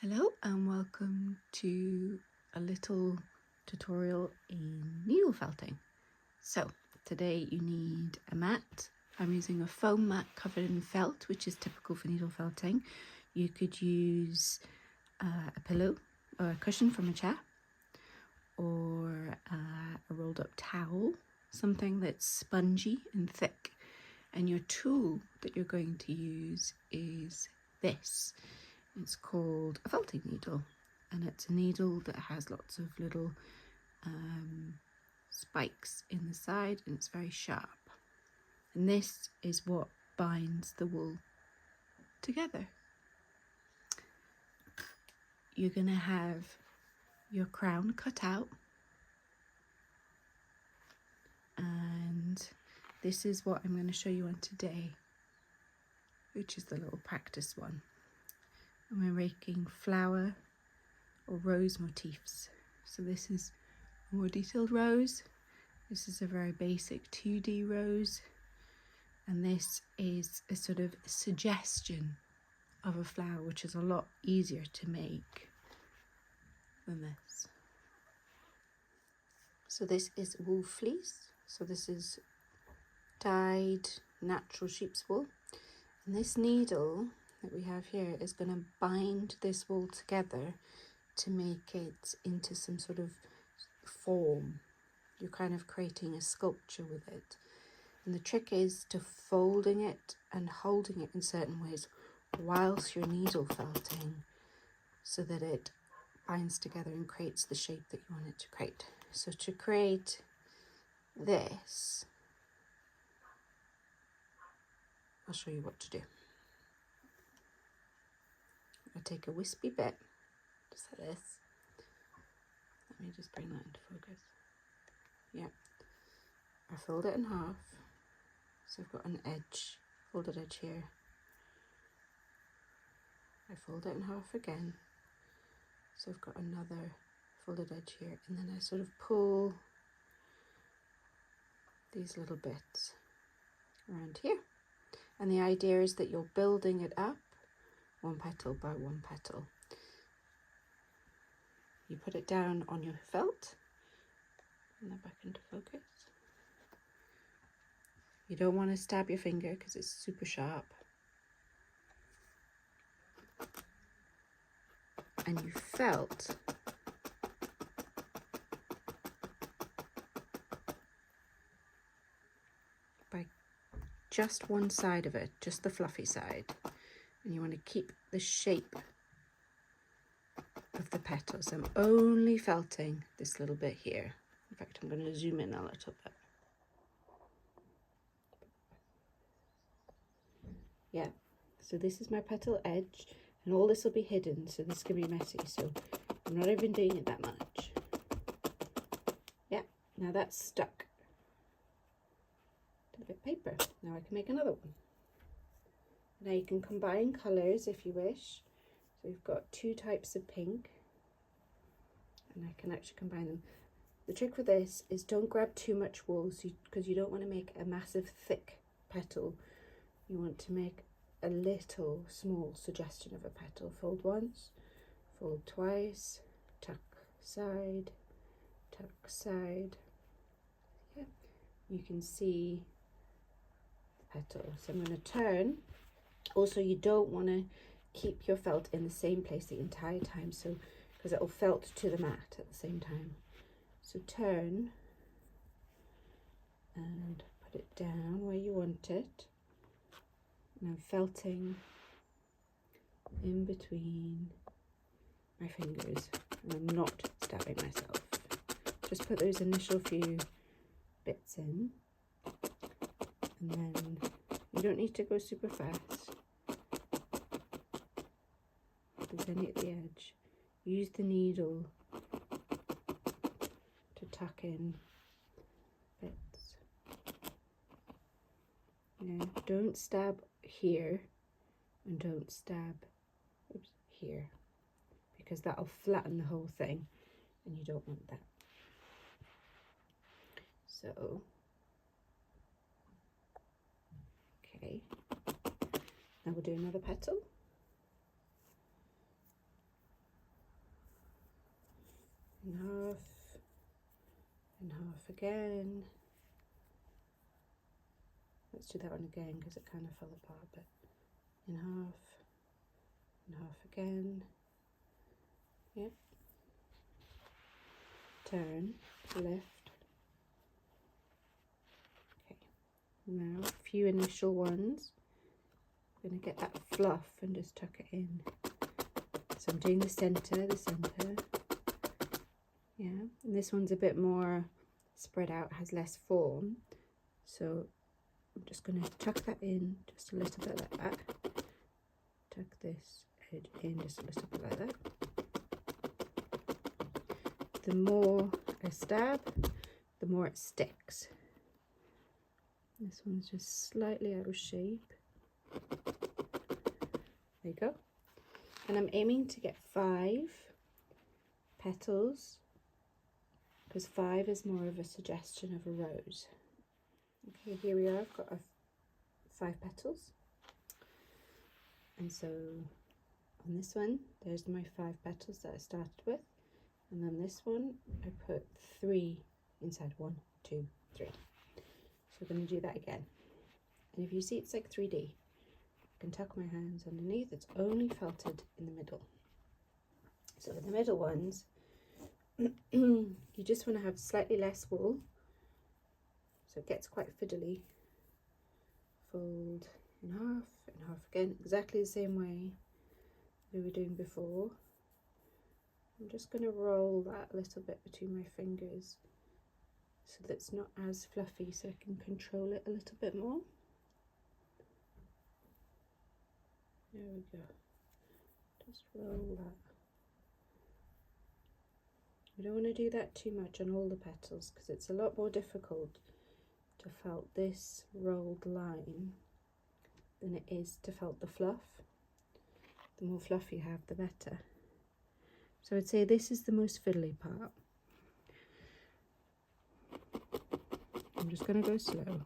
Hello and welcome to a little tutorial in needle felting. So today you need a mat. I'm using a foam mat covered in felt, which is typical for needle felting. You could use a pillow or a cushion from a chair, or a rolled up towel, something that's spongy and thick. And your tool that you're going to use is this. It's called a felting needle, and it's a needle that has lots of little spikes in the side, and it's very sharp. And this is what binds the wool together. You're going to have your crown cut out, and this is what I'm going to show you on today, which is the little practice one. And we're making flower or rose motifs. So this is a more detailed rose. This is a very basic 2D rose. And this is a sort of suggestion of a flower, which is a lot easier to make than this. So this is wool fleece. So this is dyed natural sheep's wool. And this needle that we have here is going to bind this wool together to make it into some sort of form. You're kind of creating a sculpture with it. And the trick is to folding it and holding it in certain ways whilst you're needle felting, so that it binds together and creates the shape that you want it to create. So to create this, I'll show you what to do. I take a wispy bit, just like this. Let me just bring that into focus. Yeah, I fold it in half. So I've got an edge, folded edge here. I fold it in half again. So I've got another folded edge here. And then I sort of pull these little bits around here. And the idea is that you're building it up one petal by one petal. You put it down on your felt, and then back into focus. You don't want to stab your finger because it's super sharp. And you felt by just one side of it, just the fluffy side. And you want to keep the shape of the petals. I'm only felting this little bit here. In fact, I'm going to zoom in a little bit. Yeah, so this is my petal edge, and all this will be hidden, so this can be messy. So I'm not even doing it that much. Yeah, now that's stuck to the bit of paper. Now I can make another one. Now you can combine colours if you wish. So we've got two types of pink, and I can actually combine them. The trick with this is don't grab too much wool, because you don't want to make a massive thick petal. You want to make a little small suggestion of a petal. Fold once, fold twice, tuck side, tuck side. Yeah, you can see the petal. So I'm going to turn. Also, you don't want to keep your felt in the same place the entire time, so because it will felt to the mat at the same time. So turn and put it down where you want it. And I'm felting in between my fingers, and I'm not stabbing myself. Just put those initial few bits in, and then you don't need to go super fast. If there's any at the edge, use the needle to tuck in bits. Now, don't stab here, and don't stab here, because that'll flatten the whole thing, and you don't want that. So, okay, now we'll do another petal. in half, in half again. Let's do that one again because it kind of fell apart, but in half again. Yep. Turn, lift. Okay, now a few initial ones. I'm going to get that fluff and just tuck it in. So I'm doing the center, yeah, and this one's a bit more spread out, has less form, so I'm just going to tuck that in just a little bit like that. Tuck this edge in just a little bit like that. The more I stab, the more it sticks. This one's just slightly out of shape. There you go. And I'm aiming to get 5 petals, because 5 is more of a suggestion of a rose. Okay, here we are. I've got 5 petals. And so on this one, there's my 5 petals that I started with. And then this one, I put 3 inside. 1, 2, 3. So we're going to do that again. And if you see, it's like 3D. I can tuck my hands underneath. It's only felted in the middle. So with the middle ones, you just want to have slightly less wool, so it gets quite fiddly. Fold in half again, exactly the same way we were doing before. I'm just going to roll that a little bit between my fingers so that it's not as fluffy, so I can control it a little bit more. There we go. Just roll that. We don't want to do that too much on all the petals because it's a lot more difficult to felt this rolled line than it is to felt the fluff. The more fluff you have, the better. So I'd say this is the most fiddly part. I'm just going to go slow.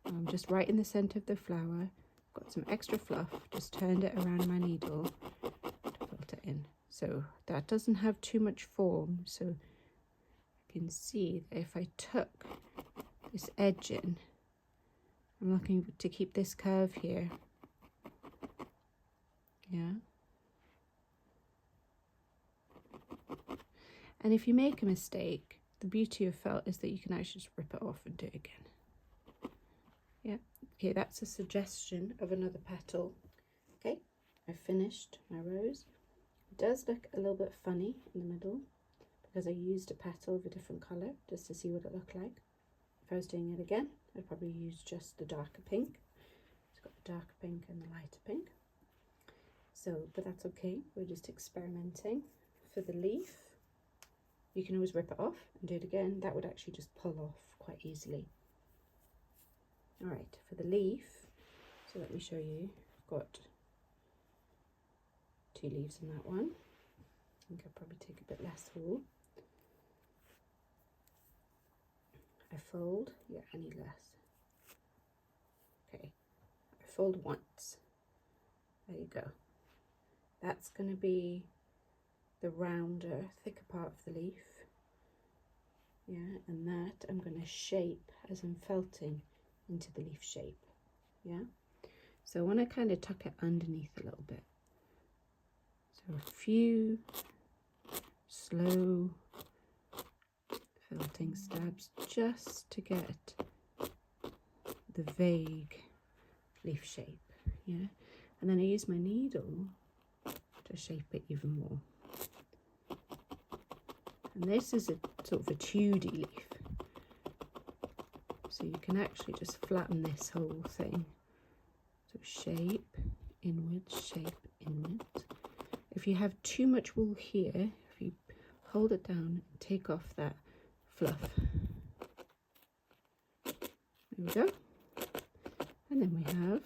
I'm just right in the centre of the flower. Got some extra fluff, just turned it around my needle to felt it in. So that doesn't have too much form, so I can see that if I tuck this edge in, I'm looking to keep this curve here. Yeah. And if you make a mistake, the beauty of felt is that you can actually just rip it off and do it again. Yeah. Okay, that's a suggestion of another petal. Okay, I finished my rose. It does look a little bit funny in the middle because I used a petal of a different colour just to see what it looked like. If I was doing it again, I'd probably use just the darker pink. It's got the darker pink and the lighter pink. So, but that's okay, we're just experimenting. For the leaf, you can always rip it off and do it again. That would actually just pull off quite easily. Alright, for the leaf, so let me show you. I've got 2 leaves in that one. I think I'll probably take a bit less wool. I fold, yeah, I need less. Okay, I fold once. There you go. That's going to be the rounder, thicker part of the leaf. Yeah, and that I'm going to shape as I'm felting into the leaf shape. Yeah, so I want to kind of tuck it underneath a little bit. So a few slow felting stabs just to get the vague leaf shape. Yeah, and then I use my needle to shape it even more. And this is a sort of a 2D leaf, so you can actually just flatten this whole thing. So shape inwards, shape inwards. If you have too much wool here, if you hold it down and take off that fluff, there we go. And then we have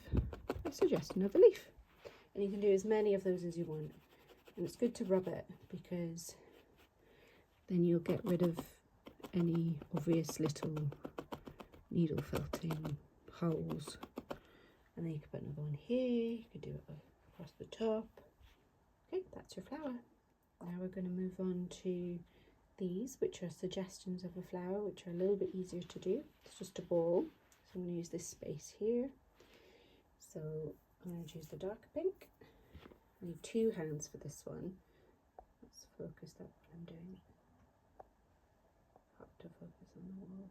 a suggestion of a leaf. And you can do as many of those as you want. And it's good to rub it because then you'll get rid of any obvious little needle felting holes. And then you could put another one here, you could do it across the top. Okay, that's your flower. Now we're going to move on to these, which are suggestions of a flower, which are a little bit easier to do. It's just a ball, so I'm going to use this space here. So I'm going to choose the dark pink. I need 2 hands for this one. Let's focus that what I'm doing. Hard to focus on the wall.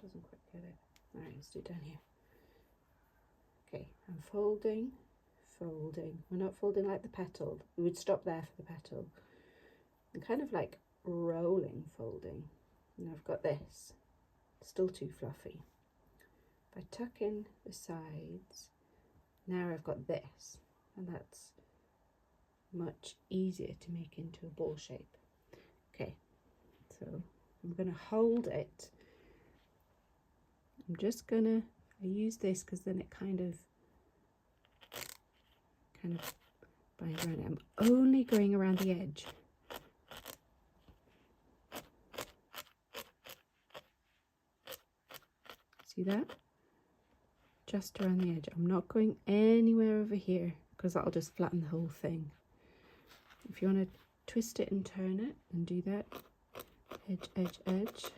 Doesn't quite get it. Alright, let's do it down here. Okay, I'm folding, folding. We're not folding like the petal. We would stop there for the petal. I'm kind of like rolling, folding. And I've got this. Still too fluffy. If I tuck in the sides, now I've got this. And that's much easier to make into a ball shape. Okay, so I'm going to hold it. I'm just going to, I use this because then it kind of binds around it. I'm only going around the edge. See that? Just around the edge. I'm not going anywhere over here because that'll just flatten the whole thing. If you want to twist it and turn it and do that, edge, edge, edge.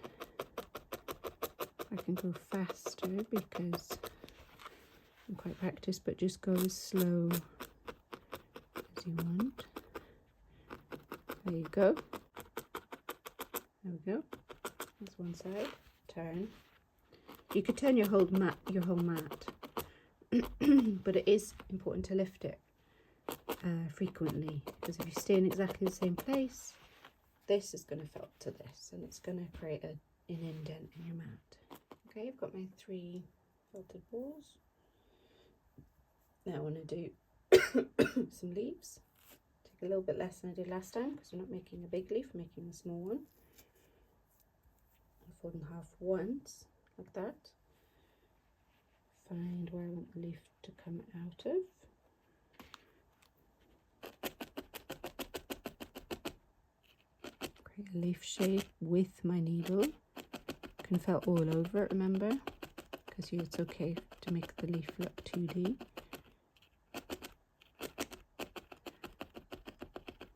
I can go faster because I'm quite practiced, but just go as slow as you want. There you go. There we go. That's one side. Turn. You could turn your whole mat, but it is important to lift it frequently, because if you stay in exactly the same place, this is going to felt to this, and it's going to create an indent in your mat. Okay, I've got my 3 felted balls. Now I want to do some leaves. Take a little bit less than I did last time because we're not making a big leaf, we're making a small one. I'll fold in half once, like that. Find where I want the leaf to come out of. Create a leaf shape with my needle. Can felt all over it, remember, because it's okay to make the leaf look 2D.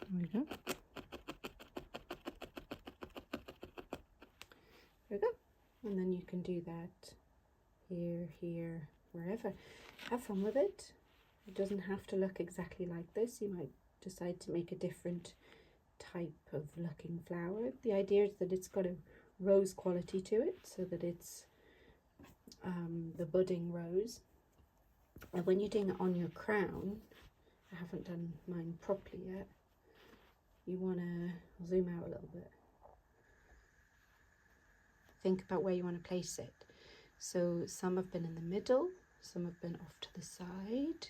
There we go. There we go. And then you can do that here, here, wherever. Have fun with it. It doesn't have to look exactly like this. You might decide to make a different type of looking flower. The idea is that it's got a rose quality to it, so that it's the budding rose. And when you're doing it on your crown, I haven't done mine properly yet, you want to zoom out a little bit. Think about where you want to place it. So some have been in the middle, some have been off to the side,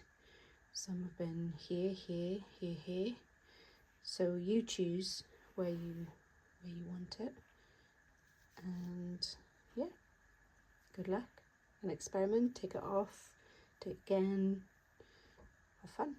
some have been here, here, here, here. So you choose where you want it. And yeah, good luck. An experiment, take it off, do it again, have fun.